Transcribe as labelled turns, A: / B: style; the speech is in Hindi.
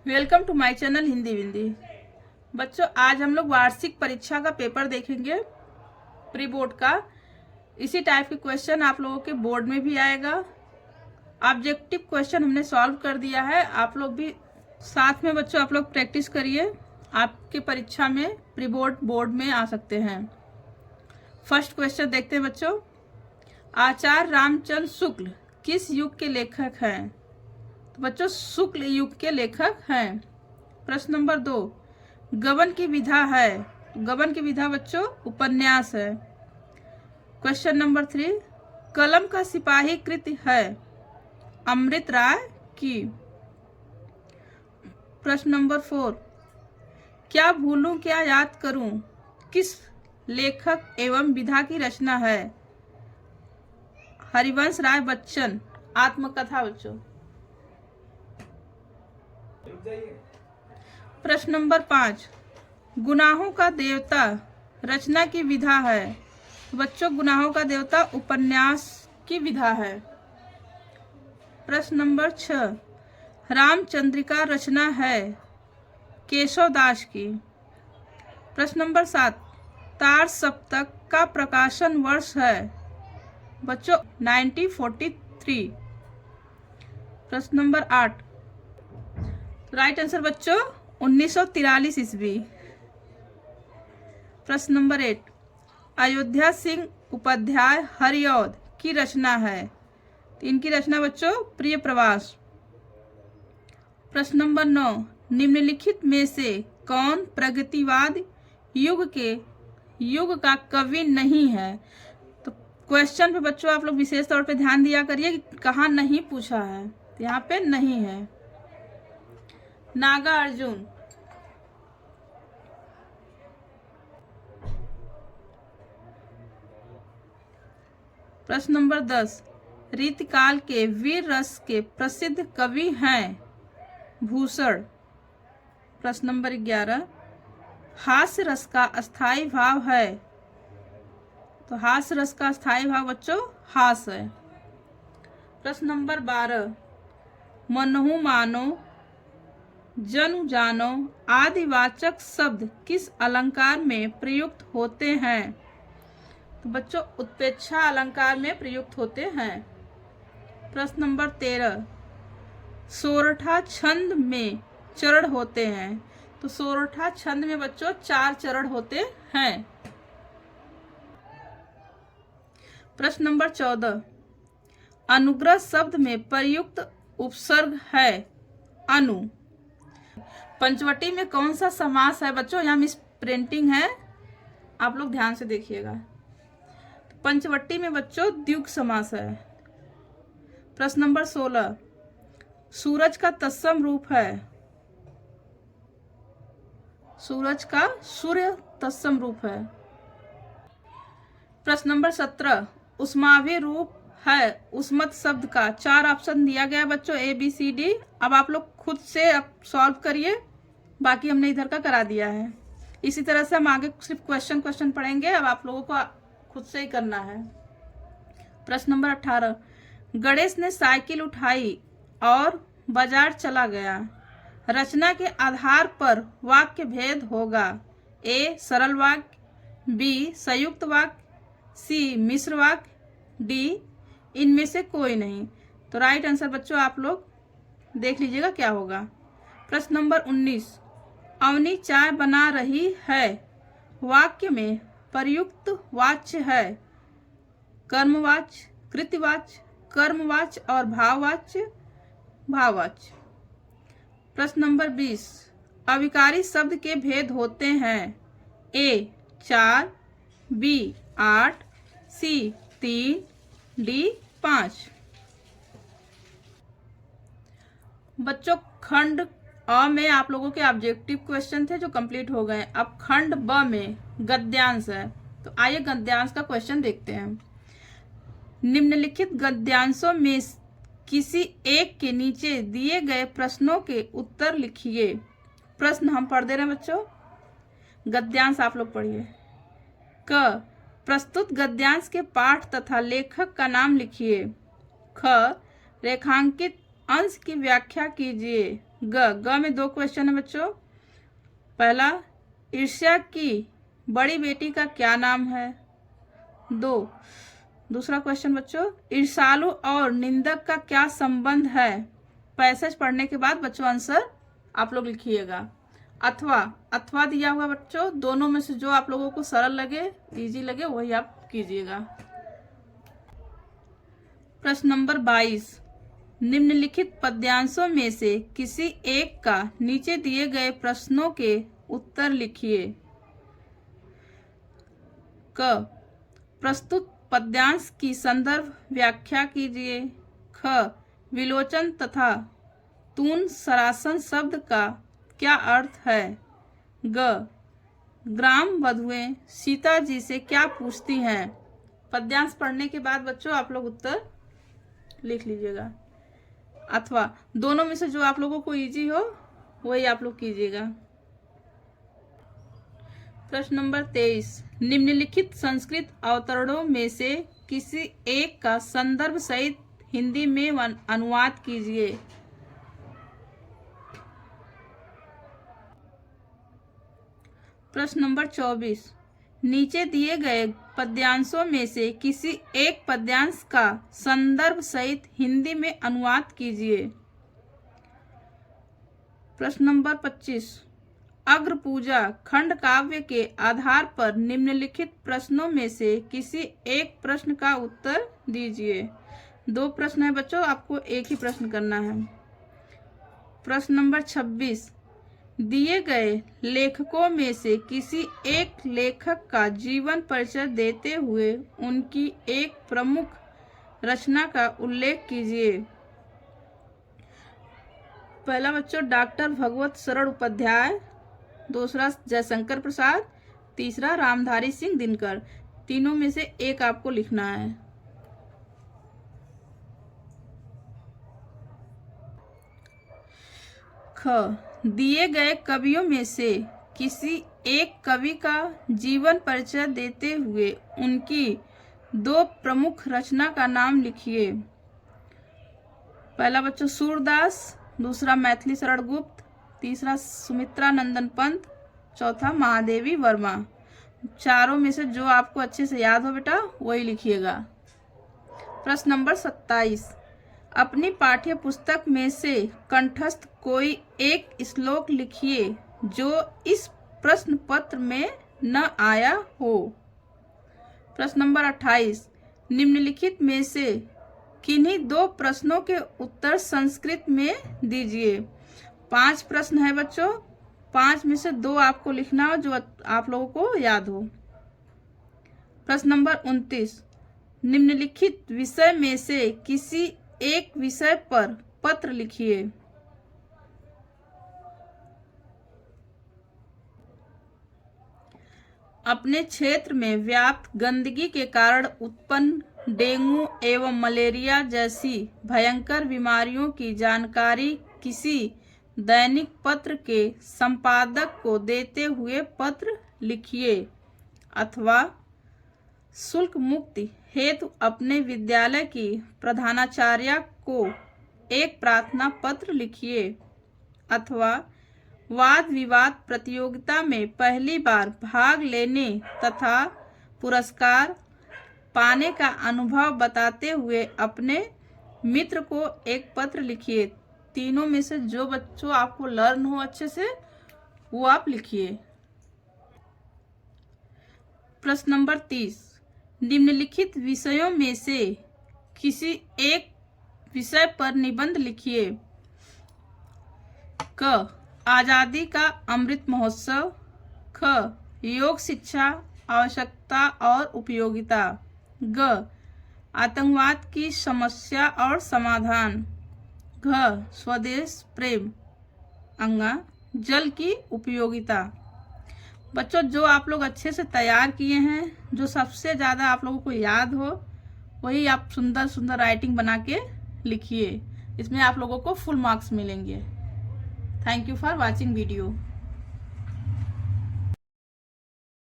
A: Welcome to my channel Hindi विंदी। बच्चों, आज हम लोग वार्षिक परीक्षा का पेपर देखेंगे, प्री बोर्ड का। इसी टाइप के क्वेश्चन आप लोगों के बोर्ड में भी आएगा। ऑब्जेक्टिव क्वेश्चन हमने सॉल्व कर दिया है। आप लोग भी साथ में बच्चों आप लोग प्रैक्टिस करिए, आपके परीक्षा में प्री बोर्ड में आ सकते हैं। फर्स्ट क्वेश्चन देखते हैं बच्चों। आचार्य रामचंद्र शुक्ल किस युग के लेखक हैं? तो बच्चों शुक्ल युग के लेखक हैं। प्रश्न नंबर 2, गबन की विधा है। गबन की विधा बच्चों उपन्यास है। क्वेश्चन नंबर 3, कलम का सिपाही कृति है अमृत राय की। प्रश्न नंबर 4, क्या भूलूं क्या याद करूं किस लेखक एवं विधा की रचना है? हरिवंश राय बच्चन। आत्मकथा बच्चों। प्रश्न नंबर 5, गुनाहों का देवता रचना की विधा है। बच्चों गुनाहों का देवता उपन्यास की विधा है। प्रश्न नंबर 6, रामचंद्रिका रचना है केशव दास की। प्रश्न नंबर 7, तार सप्तक का प्रकाशन वर्ष है बच्चों 1943। प्रश्न नंबर 8, राइट आंसर बच्चों 1943 ईस्वी। प्रश्न नंबर 8, अयोध्या सिंह उपाध्याय हरिऔध की रचना है। इनकी रचना बच्चों प्रिय प्रवास। प्रश्न नंबर 9, निम्नलिखित में से कौन प्रगतिवाद युग का कवि नहीं है? तो क्वेश्चन पे बच्चों आप लोग विशेष तौर पे ध्यान दिया करिए कि कहाँ नहीं पूछा है। तो यहाँ पे नहीं है। नागार्जुन। प्रश्न नंबर 10, रीतिकाल के वीर रस के प्रसिद्ध कवि हैं भूषण। प्रश्न नंबर 11, हास्य रस का अस्थाई भाव है। तो हास्य रस का अस्थाई भाव बच्चों हास है। प्रश्न नंबर 12, मनहु मानो जनु जानो आदिवाचक शब्द किस अलंकार में प्रयुक्त होते हैं? तो बच्चों उत्प्रेक्षा अलंकार में प्रयुक्त होते हैं। प्रश्न नंबर 13, सोरठा छंद में चरण होते हैं। तो सोरठा छंद में बच्चों 4 चरण होते हैं। प्रश्न नंबर 14, अनुग्रह शब्द में प्रयुक्त उपसर्ग है अनु। पंचवटी में कौन सा समास है बच्चों? यहाँ मिस प्रिंटिंग है, आप लोग ध्यान से देखिएगा। पंचवटी में बच्चों द्विगु समास है। प्रश्न नंबर 16, सूरज का तत्सम रूप है। सूरज का सूर्य तत्सम रूप है। प्रश्न नंबर 17, उष्मावी रूप है उष्मत शब्द का। 4 ऑप्शन दिया गया बच्चों A B C D। अब आप लोग खुद से अब सॉल्व करिए, बाकी हमने इधर का करा दिया है। इसी तरह से हम आगे सिर्फ क्वेश्चन पढ़ेंगे। अब आप लोगों को खुद से ही करना है। प्रश्न नंबर 18, गणेश ने साइकिल उठाई और बाजार चला गया। रचना के आधार पर वाक्य भेद होगा। A सरल वाक्य, B संयुक्त वाक्य, C मिश्र वाक्य, D इनमें से कोई नहीं। तो राइट आंसर बच्चों आप लोग देख लीजिएगा क्या होगा। प्रश्न नंबर 19, अवनी चाय बना रही है वाक्य में प्रयुक्त वाच्य है कर्मवाच्य, कृत्यवाच्य, कर्मवाच्य और भाववाच्य। प्रश्न नंबर 20, अविकारी शब्द के भेद होते हैं। A 4, B 8, C 3, D 5। बच्चों खंड अ में आप लोगों के ऑब्जेक्टिव क्वेश्चन थे जो कंप्लीट हो गए। अब खंड ब में गद्यांश है। तो आइए गद्यांश का क्वेश्चन देखते हैं। निम्नलिखित गद्यांशों में किसी एक के नीचे दिए गए प्रश्नों के उत्तर लिखिए। प्रश्न हम पढ़ दे रहे हैं बच्चों, गद्यांश आप लोग पढ़िए। क, प्रस्तुत गद्यांश के पाठ तथा लेखक का नाम लिखिए। ख, रेखांकित अंश की व्याख्या कीजिए। ग में 2 क्वेश्चन है बच्चों। पहला, ईर्ष्या की बड़ी बेटी का क्या नाम है? दूसरा क्वेश्चन बच्चों, ईर्ष्यालु और निंदक का क्या संबंध है? पैसेज पढ़ने के बाद बच्चों आंसर आप लोग लिखिएगा। अथवा दिया हुआ बच्चों, दोनों में से जो आप लोगों को सरल लगे, इजी लगे, वही आप कीजिएगा। प्रश्न नंबर 22, निम्नलिखित पद्यांशों में से किसी एक का नीचे दिए गए प्रश्नों के उत्तर लिखिए। क, प्रस्तुत पद्यांश की संदर्भ व्याख्या कीजिए। ख, विलोचन तथा तून सरासन शब्द का क्या अर्थ है? ग, ग्राम वधुएं सीता जी से क्या पूछती हैं? पद्यांश पढ़ने के बाद बच्चों आप लोग उत्तर लिख लीजिएगा। अथवा दोनों में से जो आप लोगों को इजी हो वही आप लोग कीजिएगा। प्रश्न नंबर 23, निम्नलिखित संस्कृत अवतरणों में से किसी एक का संदर्भ सहित हिंदी में अनुवाद कीजिए। प्रश्न नंबर 24, नीचे दिए गए पद्यांशों में से किसी एक पद्यांश का संदर्भ सहित हिंदी में अनुवाद कीजिए। प्रश्न नंबर 25, अग्र पूजा खंड काव्य के आधार पर निम्नलिखित प्रश्नों में से किसी एक प्रश्न का उत्तर दीजिए। 2 प्रश्न है बच्चों, आपको एक ही प्रश्न करना है। प्रश्न नंबर 26, दिए गए लेखकों में से किसी एक लेखक का जीवन परिचय देते हुए उनकी एक प्रमुख रचना का उल्लेख कीजिए। पहला बच्चों डॉक्टर भगवत शरण उपाध्याय, दूसरा जयशंकर प्रसाद, तीसरा रामधारी सिंह दिनकर। तीनों में से एक आपको लिखना है। ख, दिए गए कवियों में से किसी एक कवि का जीवन परिचय देते हुए उनकी 2 प्रमुख रचना का नाम लिखिए। पहला बच्चों सूरदास, दूसरा मैथिली शरण गुप्त, तीसरा सुमित्रा नंदन पंत, चौथा महादेवी वर्मा। चारों में से जो आपको अच्छे से याद हो बेटा वही लिखिएगा। प्रश्न नंबर 27, अपनी पाठ्य पुस्तक में से कंठस्थ कोई एक श्लोक लिखिए जो इस प्रश्न पत्र में न आया हो। प्रश्न नंबर 28, निम्नलिखित में से किन्हीं 2 प्रश्नों के उत्तर संस्कृत में दीजिए। 5 प्रश्न है बच्चों, 5 में से 2 आपको लिखना हो जो आप लोगों को याद हो। प्रश्न नंबर 29, निम्नलिखित विषय में से किसी एक विषय पर पत्र लिखिए। अपने क्षेत्र में व्याप्त गंदगी के कारण उत्पन्न डेंगू एवं मलेरिया जैसी भयंकर बीमारियों की जानकारी किसी दैनिक पत्र के संपादक को देते हुए पत्र लिखिए। अथवा शुल्क मुक्ति हेतु अपने विद्यालय की प्रधानाचार्या को एक प्रार्थना पत्र लिखिए। अथवा वाद विवाद प्रतियोगिता में पहली बार भाग लेने तथा पुरस्कार पाने का अनुभव बताते हुए अपने मित्र को एक पत्र लिखिए। तीनों में से जो बच्चों आपको लर्न हो अच्छे से वो आप लिखिए। प्रश्न नंबर 30, निम्नलिखित विषयों में से किसी एक विषय पर निबंध लिखिए। क, आजादी का अमृत महोत्सव। ख, योग शिक्षा आवश्यकता और उपयोगिता। ग, आतंकवाद की समस्या और समाधान। घ, स्वदेश प्रेम। अंगा, जल की उपयोगिता। बच्चों जो आप लोग अच्छे से तैयार किए हैं, जो सबसे ज़्यादा आप लोगों को याद हो वही आप सुंदर सुंदर राइटिंग बना के लिखिए। इसमें आप लोगों को फुल मार्क्स मिलेंगे। Thank you for watching video.